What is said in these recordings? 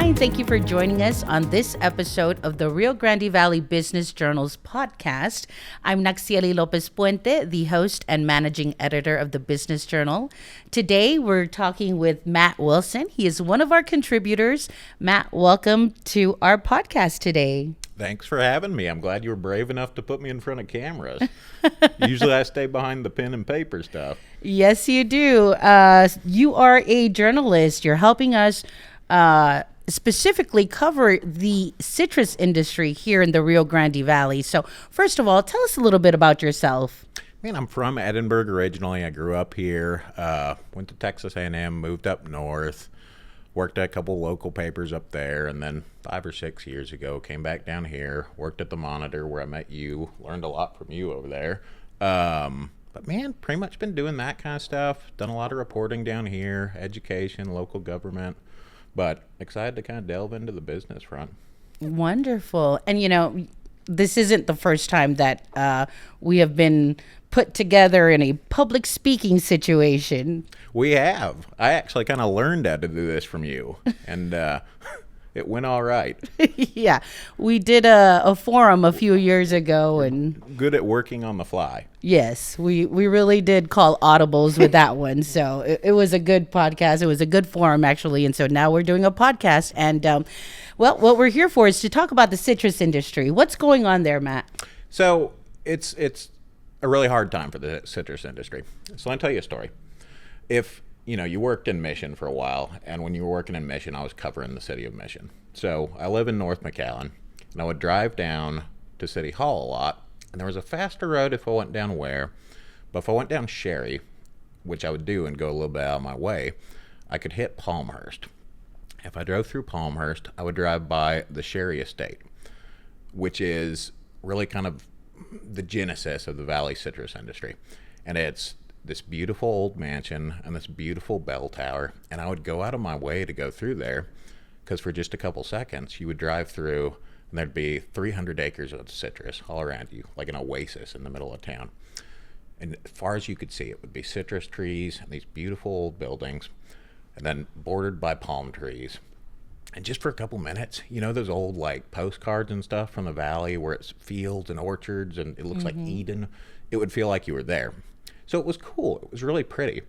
and thank you for joining us on this episode of the Rio Grande Valley Business Journal's podcast. I'm Naxiely Lopez, the host and managing editor of the Business Journal. Today, we're talking with Matt Wilson. He is one of our contributors. Matt, welcome to our podcast today. Thanks for having me. I'm glad you were brave enough to put me in front of cameras. Usually I stay behind the pen and paper stuff. Yes, you do. You are a journalist. You're helping us specifically cover the citrus industry here in the Rio Grande Valley. So first of all, tell us a little bit about yourself. Man, I'm from Edinburgh originally. I grew up here, went to Texas A&M, moved up north, worked at a couple local papers up there, and then 5 or 6 years ago came back down here, worked at the Monitor where I met you, learned a lot from you over there. But man, pretty much been doing that kind of stuff, done a lot of reporting down here, education, local government, but excited to kind of delve into the business front. Wonderful. And you know, this isn't the first time that we have been put together in a public speaking situation. We have. I actually kind of learned how to do this from you, and it went all right. Yeah, we did a forum a few years ago, and good at working on the fly. Yes, we really did call audibles with that one. So it was a good podcast. It was a good forum, actually. And so now we're doing a podcast. And, well, what we're here for is to talk about the citrus industry. What's going on there, Matt? So it's a really hard time for the citrus industry. So let me tell you a story. If, you worked in Mission for a while, and when you were working in Mission, I was covering the city of Mission. So I live in North McAllen, and I would drive down to City Hall a lot. And there was a faster road if I went down Ware, but if I went down Sherry, which I would do and go a little bit out of my way, I could hit Palmhurst. If I drove through Palmhurst, I would drive by the Sherry Estate, which is really kind of the genesis of the Valley citrus industry. And it's this beautiful old mansion and this beautiful bell tower. And I would go out of my way to go through there because for just a couple seconds, you would drive through and there'd be 300 acres of citrus all around you, like an oasis in the middle of town. And as far as you could see, it would be citrus trees and these beautiful old buildings, and then bordered by palm trees. And just for a couple minutes, those old like postcards and stuff from the valley where it's fields and orchards and it looks like Eden, it would feel like you were there. So it was cool. It was really pretty.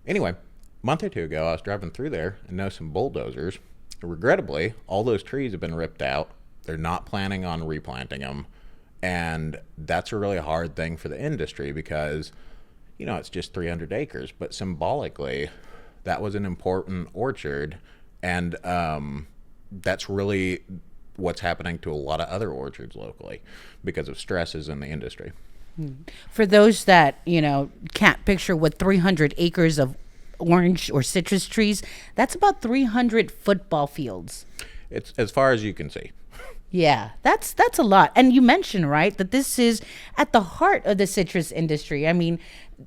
Anyway, a month or two ago, I was driving through there and noticed some bulldozers. Regrettably, all those trees have been ripped out. They're not planning on replanting them. And that's a really hard thing for the industry because, it's just 300 acres. But symbolically, that was an important orchard. And that's really what's happening to a lot of other orchards locally because of stresses in the industry. For those that, can't picture what 300 acres of orange or citrus trees, that's about 300 football fields. It's as far as you can see. Yeah, that's a lot. And you mentioned, right, that this is at the heart of the citrus industry. I mean,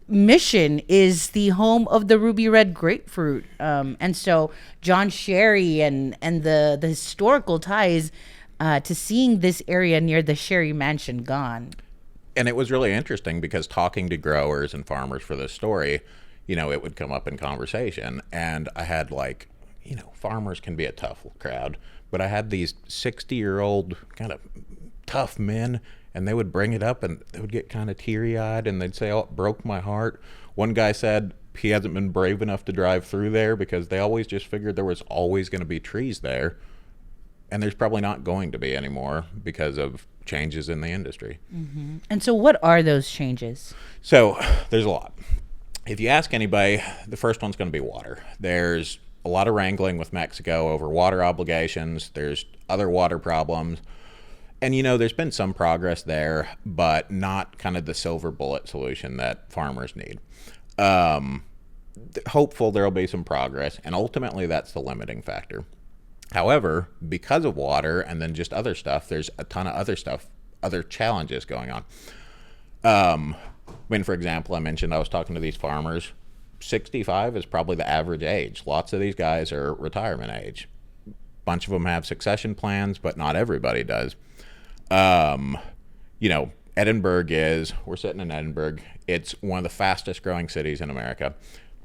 Mission is the home of the ruby red grapefruit. And so John Sherry and the historical ties to seeing this area near the Sherry Mansion gone. And it was really interesting because talking to growers and farmers for this story, it would come up in conversation. And I had farmers can be a tough crowd. But I had these 60-year-old kind of tough men, and they would bring it up, and they would get kind of teary-eyed, and they'd say, oh, it broke my heart. One guy said he hasn't been brave enough to drive through there because they always just figured there was always going to be trees there, and there's probably not going to be anymore because of changes in the industry. Mm-hmm. And so what are those changes? So there's a lot. If you ask anybody, the first one's going to be water. There's a lot of wrangling with Mexico over water obligations. There's other water problems. And, there's been some progress there, but not kind of the silver bullet solution that farmers need. Hopeful there'll be some progress, and ultimately that's the limiting factor. However, because of water and then just other stuff, there's a ton of other challenges going on. For example, I mentioned I was talking to these farmers. 65 is probably the average age. Lots of these guys are retirement age. Bunch of them have succession plans, but not everybody does. Edinburgh we're sitting in Edinburgh. It's one of the fastest growing cities in America.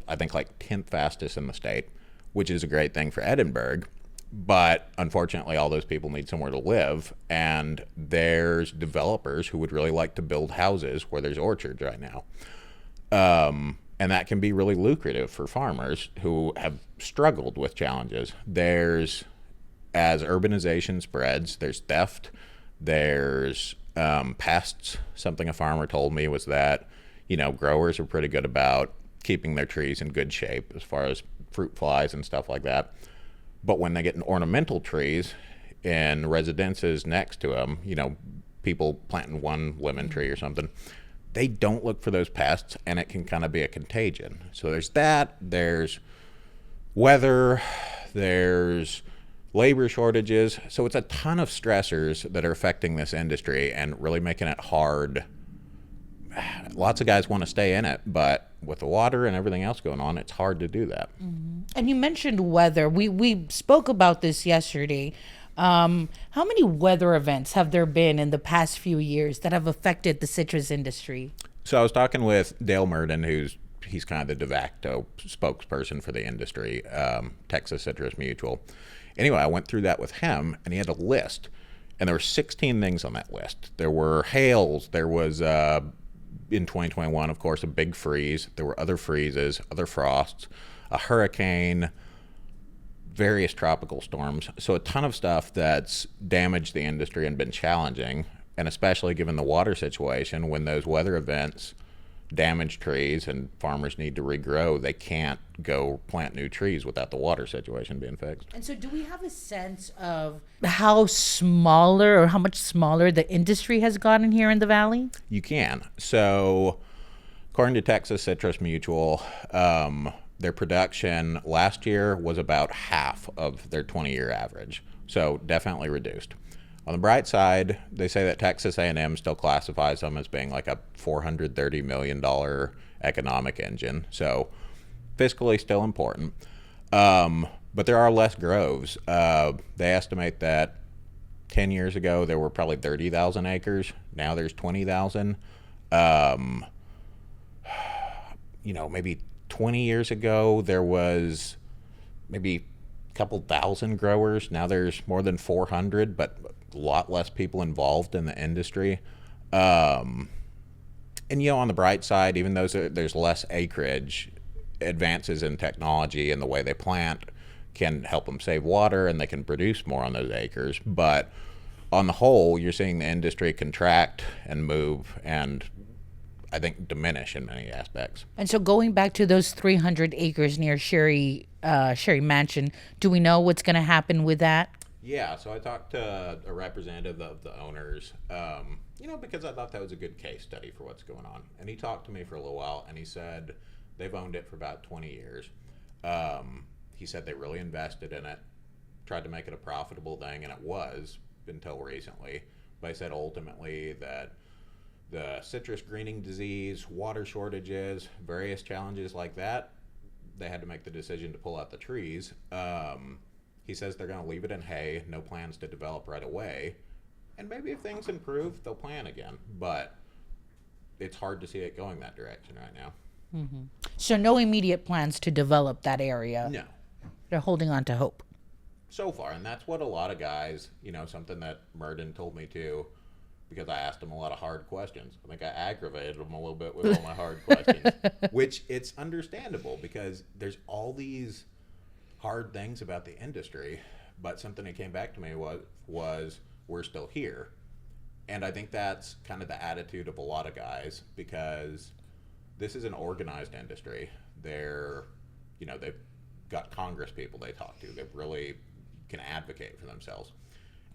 I think like 10th fastest in the state, which is a great thing for Edinburgh. But unfortunately, all those people need somewhere to live, and there's developers who would really like to build houses where there's orchards right now. And that can be really lucrative for farmers who have struggled with challenges. As urbanization spreads, there's theft, there's pests. Something a farmer told me was that, growers are pretty good about keeping their trees in good shape as far as fruit flies and stuff like that. But when they get in ornamental trees in residences next to them, people planting one lemon tree or something, they don't look for those pests, and it can kind of be a contagion. So there's that, there's weather, there's labor shortages. So it's a ton of stressors that are affecting this industry and really making it hard. Lots of guys want to stay in it, but with the water and everything else going on, it's hard to do that. Mm-hmm. And you mentioned weather. We spoke about this yesterday. How many weather events have there been in the past few years that have affected the citrus industry? So I was talking with Dale Murden, he's kind of the de facto spokesperson for the industry, Texas Citrus Mutual. Anyway, I went through that with him, and he had a list, and there were 16 things on that list. There were hails, there was in 2021, of course, a big freeze. There were other freezes, other frosts, a hurricane, various tropical storms. So a ton of stuff that's damaged the industry and been challenging, and especially given the water situation, when those weather events damage trees and farmers need to regrow, they can't go plant new trees without the water situation being fixed. And so do we have a sense of how smaller or how much smaller the industry has gotten here in the Valley? You can. So according to Texas Citrus Mutual, their production last year was about half of their 20-year average. So definitely reduced. On the bright side, they say that Texas A&M still classifies them as being like a $430 million economic engine. So fiscally still important. But there are less groves. They estimate that 10 years ago there were probably 30,000 acres. Now there's 20,000. Maybe 20 years ago there was maybe a couple thousand growers. Now there's more than 400, but a lot less people involved in the industry. And on the bright side, even though there's less acreage, advances in technology and the way they plant can help them save water, and they can produce more on those acres. But on the whole, you're seeing the industry contract and move, and I think diminish in many aspects. And so going back to those 300 acres near Sherry Mansion, do we know what's going to happen with that? Yeah, so I talked to a representative of the owners, because I thought that was a good case study for what's going on. And he talked to me for a little while, and he said they've owned it for about 20 years. He said they really invested in it, tried to make it a profitable thing, and it was until recently. But he said ultimately that the citrus greening disease, water shortages, various challenges like that, they had to make the decision to pull out the trees. He says they're going to leave it in hay, no plans to develop right away. And maybe if things improve, they'll plant again. But it's hard to see it going that direction right now. Mm-hmm. So no immediate plans to develop that area? No. They're holding on to hope. So far, and that's what a lot of guys, something that Murden told me too, because I asked him a lot of hard questions. I think I aggravated him a little bit with all my hard questions, which it's understandable because there's all these hard things about the industry, but something that came back to me was we're still here. And I think that's kind of the attitude of a lot of guys, because this is an organized industry. They've got Congress people they talk to. They really can advocate for themselves.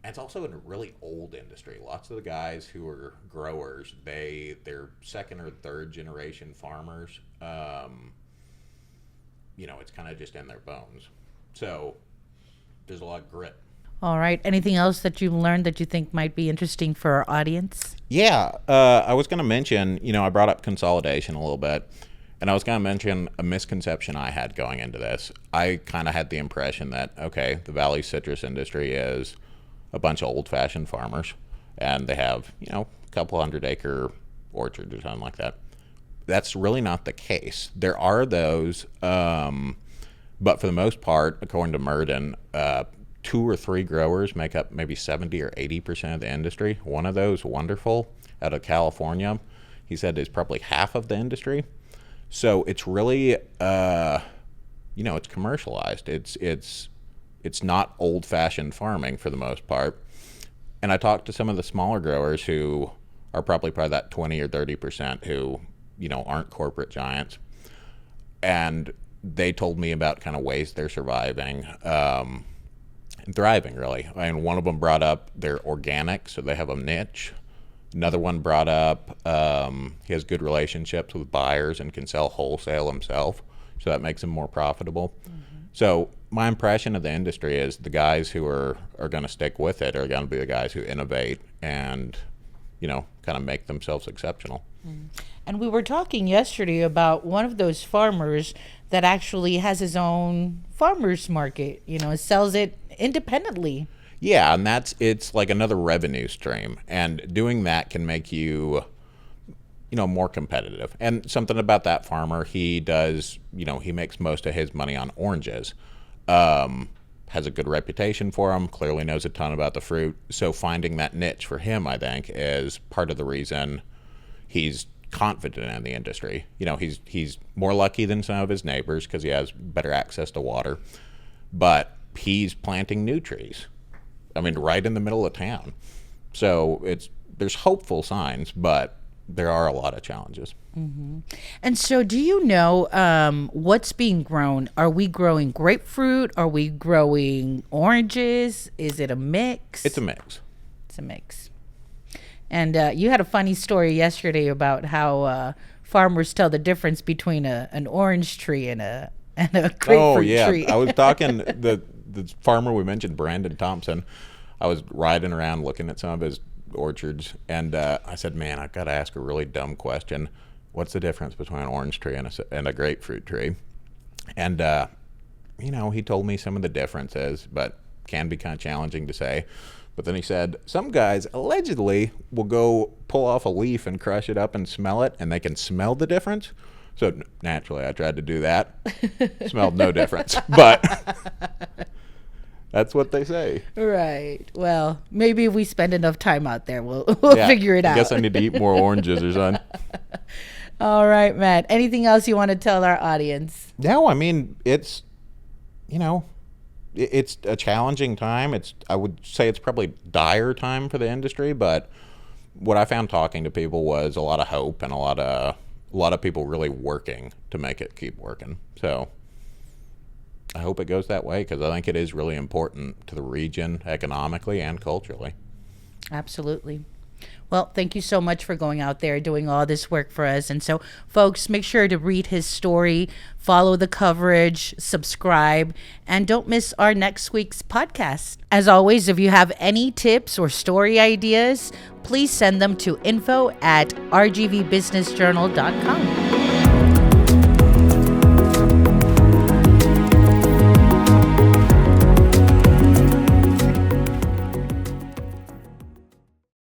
And it's also a really old industry. Lots of the guys who are growers, they're second or third generation farmers. It's kind of just in their bones. So there's a lot of grit. All right. Anything else that you've learned that you think might be interesting for our audience? Yeah. I was going to mention, I brought up consolidation a little bit. And I was going to mention a misconception I had going into this. I kind of had the impression that, okay, the Valley citrus industry is a bunch of old-fashioned farmers, and they have, a couple 100-acre orchards or something like that. That's really not the case. There are those, but for the most part, according to Murden, 2 or 3 growers make up maybe 70 or 80% of the industry. One of those, Wonderful, out of California, he said is probably half of the industry. So it's really, it's commercialized. It's not old-fashioned farming for the most part. And I talked to some of the smaller growers who are probably that 20 or 30% who, aren't corporate giants. And they told me about kind of ways they're surviving and thriving, really. And one of them brought up they're organic, so they have a niche. Another one brought up he has good relationships with buyers and can sell wholesale himself, so that makes him more profitable. Mm-hmm. So my impression of the industry is the guys who are going to stick with it are going to be the guys who innovate and, kind of make themselves exceptional. Mm. And we were talking yesterday about one of those farmers that actually has his own farmers market, sells it independently. Yeah, and it's like another revenue stream, and doing that can make you, more competitive. And something about that farmer, he does, he makes most of his money on oranges. Has a good reputation for him, clearly knows a ton about the fruit. So finding that niche for him, I think, is part of the reason he's confident in the industry. He's more lucky than some of his neighbors because he has better access to water, but he's planting new trees. I mean, right in the middle of town. So there's hopeful signs, but there are a lot of challenges. Mm-hmm. And so do you know what's being grown? Are we growing grapefruit? Are we growing oranges? Is it a mix? It's a mix. It's a mix. And you had a funny story yesterday about how farmers tell the difference between an orange tree and a grapefruit tree. I was talking, the farmer we mentioned, Brandon Thompson, I was riding around looking at some of his orchards, and I said, man, I've got to ask a really dumb question. What's the difference between an orange tree and a grapefruit tree? And, he told me some of the differences, but can be kind of challenging to say. But then he said, some guys allegedly will go pull off a leaf and crush it up and smell it, and they can smell the difference. So naturally, I tried to do that. Smelled no difference. But that's what they say. Right. Well, maybe if we spend enough time out there, we'll figure it out. I guess I need to eat more oranges or something. All right, Matt. Anything else you want to tell our audience? No, I mean, it's a challenging time. I would say it's probably dire time for the industry, but what I found talking to people was a lot of hope and a lot of people really working to make it keep working. So I hope it goes that way because I think it is really important to the region economically and culturally. Absolutely. Well, thank you so much for going out there doing all this work for us. And so, folks, make sure to read his story, follow the coverage, subscribe, and don't miss our next week's podcast. As always, if you have any tips or story ideas, please send them to info@rgvbusinessjournal.com.